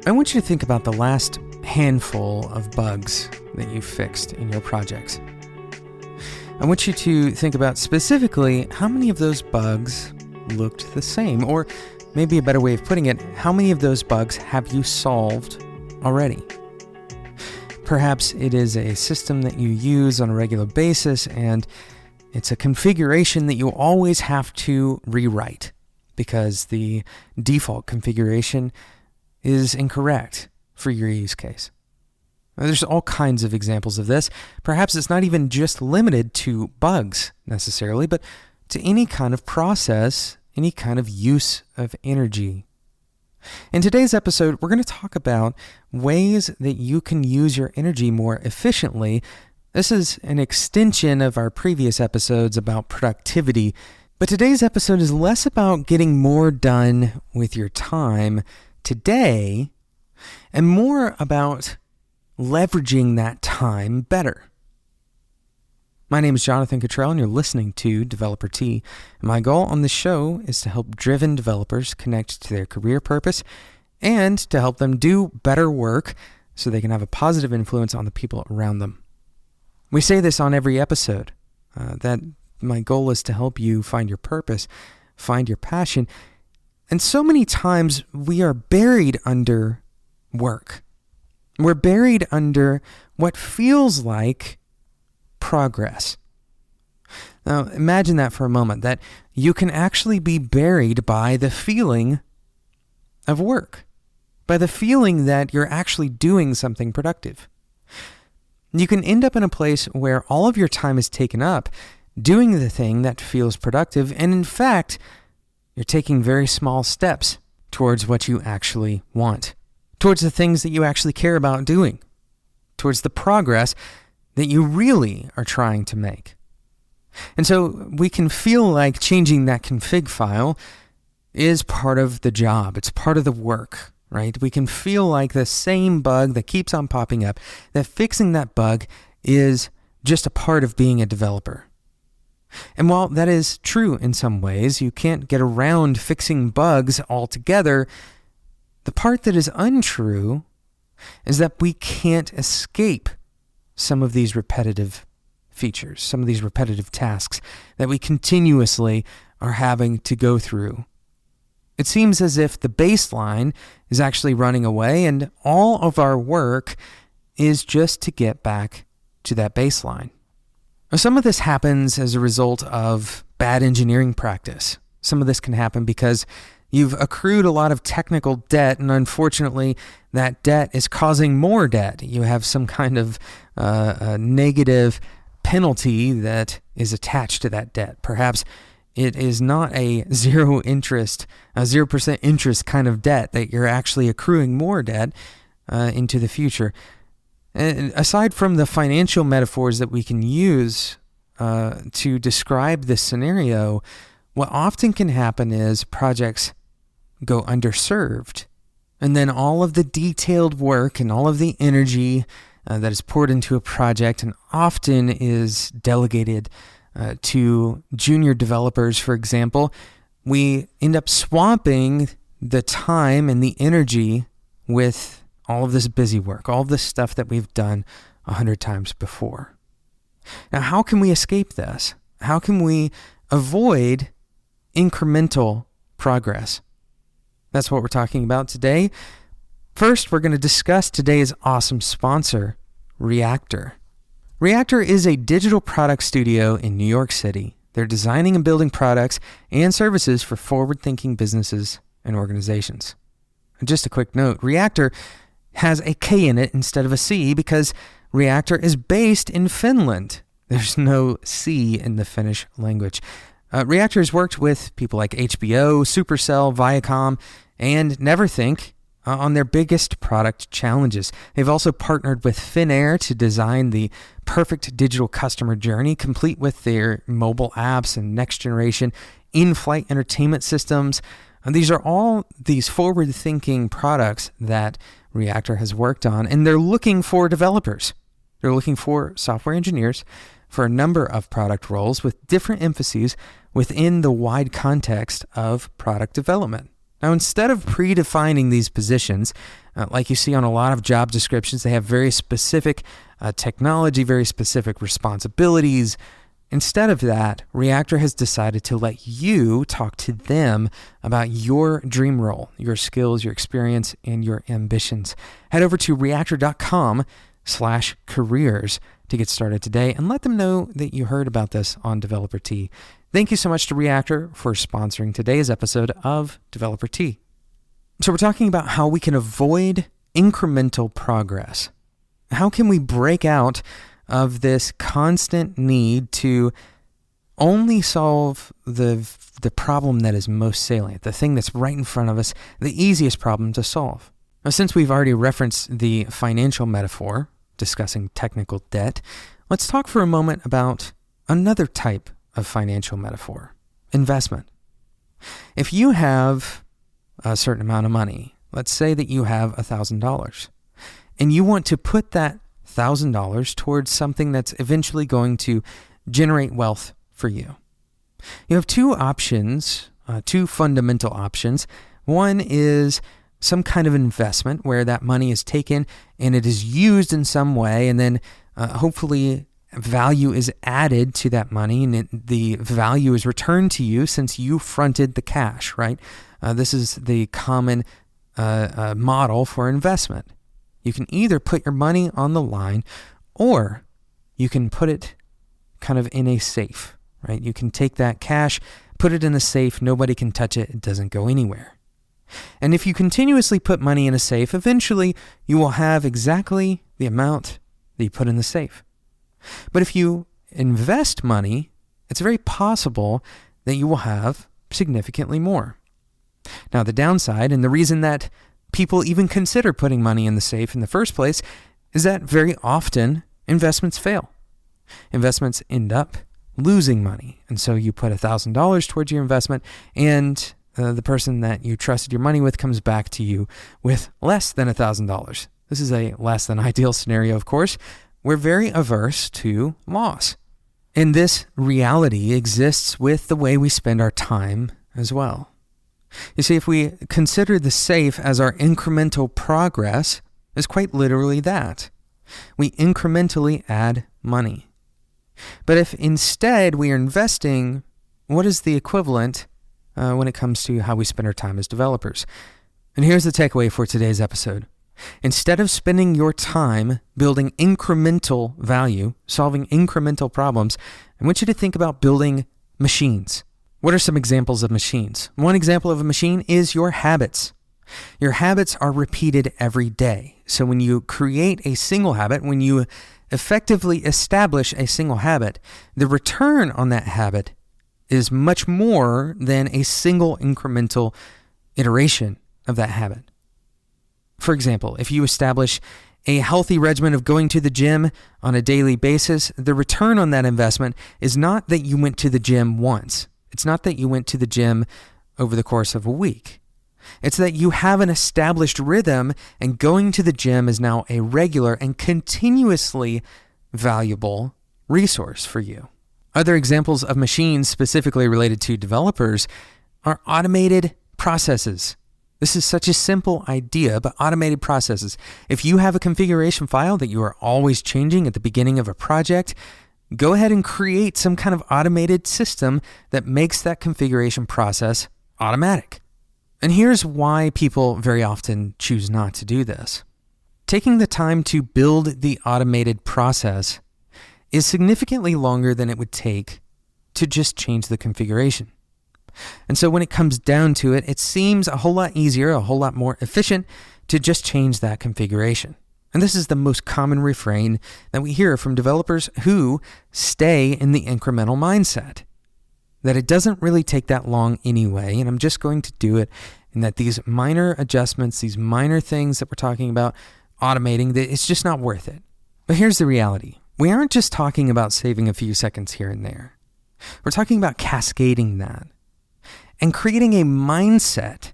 I want you to think about the last handful of bugs that you've fixed in your projects. I want you to think about specifically how many of those bugs looked the same, or maybe a better way of putting it, how many of those bugs have you solved already? Perhaps it is a system that you use on a regular basis and it's a configuration that you always have to rewrite because the default configuration is incorrect for your use case. Now, there's all kinds of examples of this. Perhaps it's not even just limited to bugs necessarily, but to any kind of process, any kind of use of energy. In today's episode, we're going to talk about ways that you can use your energy more efficiently. This is an extension of our previous episodes about productivity, but today's episode is less about getting more done with your time today and more about leveraging that time better. My name is Jonathan Cottrell, and you're listening to Developer Tea. And my goal on this show is to help driven developers connect to their career purpose and to help them do better work so they can have a positive influence on the people around them. We say this on every episode, that my goal is to help you find your purpose, find your passion. And so many times we are buried under work. We're buried under what feels like progress. Now, imagine that for a moment, that you can actually be buried by the feeling of work, by the feeling that you're actually doing something productive. You can end up in a place where all of your time is taken up doing the thing that feels productive, and in fact, you're taking very small steps towards what you actually want, towards the things that you actually care about doing, towards the progress that you really are trying to make. And so we can feel like changing that config file is part of the job. It's part of the work, right? We can feel like the same bug that keeps on popping up, that fixing that bug is just a part of being a developer. And while that is true in some ways, you can't get around fixing bugs altogether. The part that is untrue is that we can't escape some of these repetitive features, some of these repetitive tasks that we continuously are having to go through. It seems as if the baseline is actually running away, and all of our work is just to get back to that baseline. Some of this happens as a result of bad engineering practice. Some of this can happen because you've accrued a lot of technical debt, and unfortunately, that debt is causing more debt. You have some kind of a negative penalty that is attached to that debt. Perhaps it is not a 0% interest kind of debt, that you're actually accruing more debt into the future. And aside from the financial metaphors that we can use to describe this scenario, what often can happen is projects go underserved, and then all of the detailed work and all of the energy that is poured into a project and often is delegated to junior developers, for example, we end up swamping the time and the energy with all of this busy work, all of this stuff that we've done 100 times before. Now, how can we escape this? How can we avoid incremental progress? That's what we're talking about today. First, we're going to discuss today's awesome sponsor, Reactor. Reactor is a digital product studio in New York City. They're designing and building products and services for forward-thinking businesses and organizations. And just a quick note, Reactor has a K in it instead of a C because Reactor is based in Finland. There's no C in the Finnish language. Reactor has worked with people like HBO, Supercell, Viacom, and Neverthink on their biggest product challenges. They've also partnered with Finnair to design the perfect digital customer journey, complete with their mobile apps and next-generation in-flight entertainment systems. And these are all these forward-thinking products that Reactor has worked on, and they're looking for developers. They're looking for software engineers for a number of product roles with different emphases within the wide context of product development. Now, instead of predefining these positions, like you see on a lot of job descriptions, they have very specific technology, very specific responsibilities. Instead of that, Reactor has decided to let you talk to them about your dream role, your skills, your experience, and your ambitions. Head over to reactor.com/careers to get started today and let them know that you heard about this on Developer Tea. Thank you so much to Reactor for sponsoring today's episode of Developer Tea. So we're talking about how we can avoid incremental progress. How can we break out of this constant need to only solve the problem that is most salient, the thing that's right in front of us, the easiest problem to solve? Now, since we've already referenced the financial metaphor, discussing technical debt, let's talk for a moment about another type of financial metaphor, investment. If you have a certain amount of money, let's say that you have $1,000, and you want to put that $1,000 towards something that's eventually going to generate wealth for you. You have two options, two fundamental options. One is some kind of investment where that money is taken and it is used in some way, and then hopefully value is added to that money, and the value is returned to you since you fronted the cash, right? This is the common model for investment. You can either put your money on the line, or you can put it kind of in a safe, right? You can take that cash, put it in a safe, nobody can touch it, it doesn't go anywhere. And if you continuously put money in a safe, eventually you will have exactly the amount that you put in the safe. But if you invest money, it's very possible that you will have significantly more. Now, the downside, and the reason that people even consider putting money in the safe in the first place, is that very often investments fail. Investments end up losing money. And so you put $1,000 towards your investment, and the person that you trusted your money with comes back to you with less than $1,000. This is a less than ideal scenario, of course. We're very averse to loss. And this reality exists with the way we spend our time as well. You see, if we consider the safe as our incremental progress, it's quite literally that. We incrementally add money. But if instead we are investing, what is the equivalent when it comes to how we spend our time as developers? And here's the takeaway for today's episode. Instead of spending your time building incremental value, solving incremental problems, I want you to think about building machines. What are some examples of machines? One example of a machine is your habits. Your habits are repeated every day. So when you create a single habit, when you effectively establish a single habit, the return on that habit is much more than a single incremental iteration of that habit. For example, if you establish a healthy regimen of going to the gym on a daily basis, the return on that investment is not that you went to the gym once. It's not that you went to the gym over the course of a week. It's that you have an established rhythm, and going to the gym is now a regular and continuously valuable resource for you. Other examples of machines specifically related to developers are automated processes. This is such a simple idea, but automated processes. If you have a configuration file that you are always changing at the beginning of a project, go ahead and create some kind of automated system that makes that configuration process automatic. And here's why people very often choose not to do this. Taking the time to build the automated process is significantly longer than it would take to just change the configuration. And so when it comes down to it, it seems a whole lot easier, a whole lot more efficient to just change that configuration. And this is the most common refrain that we hear from developers who stay in the incremental mindset, that it doesn't really take that long anyway, and I'm just going to do it, and that these minor adjustments, these minor things that we're talking about automating, that it's just not worth it. But here's the reality. We aren't just talking about saving a few seconds here and there. We're talking about cascading that and creating a mindset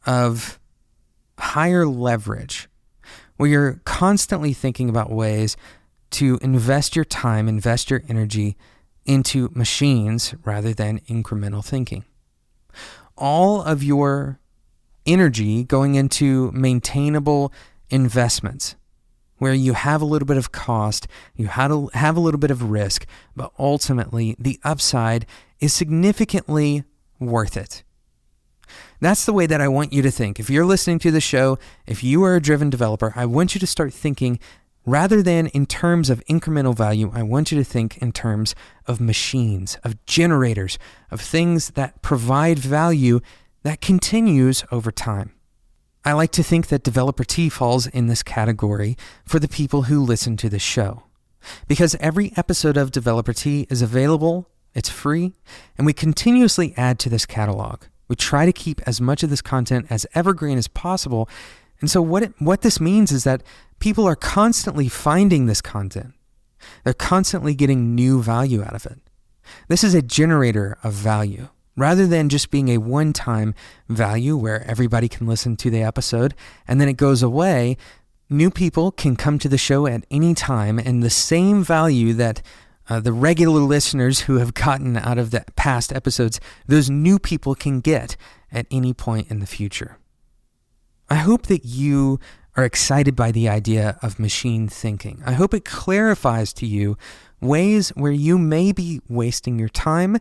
of higher leverage, where you're constantly thinking about ways to invest your time, invest your energy into machines rather than incremental thinking. All of your energy going into maintainable investments where you have a little bit of cost, you have a little bit of risk, but ultimately the upside is significantly worth it. That's the way that I want you to think. If you're listening to the show, if you are a driven developer, I want you to start thinking rather than in terms of incremental value. I want you to think in terms of machines, of generators, of things that provide value that continues over time. I like to think that Developer Tea falls in this category for the people who listen to the show. Because every episode of Developer Tea is available, it's free, and we continuously add to this catalog. We try to keep as much of this content as evergreen as possible. And so what this means is that people are constantly finding this content. They're constantly getting new value out of it. This is a generator of value. Rather than just being a one-time value where everybody can listen to the episode and then it goes away, new people can come to the show at any time, and the same value that the regular listeners who have gotten out of the past episodes, those new people can get at any point in the future. I hope that you are excited by the idea of machine thinking. I hope it clarifies to you ways where you may be wasting your time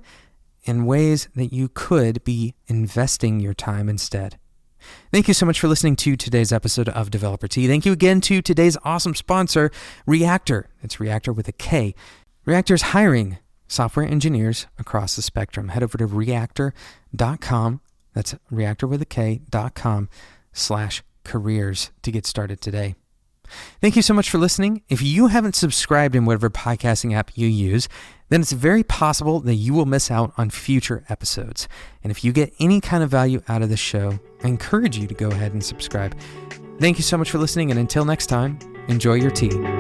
in ways that you could be investing your time instead. Thank you so much for listening to today's episode of Developer Tea. Thank you again to today's awesome sponsor, Reactor. It's Reactor with a K. Reactor is hiring software engineers across the spectrum. Head over to reactor.com. That's reactorwithak.com/careers to get started today. Thank you so much for listening. If you haven't subscribed in whatever podcasting app you use, then it's very possible that you will miss out on future episodes. And if you get any kind of value out of the show, I encourage you to go ahead and subscribe. Thank you so much for listening, and until next time, enjoy your tea.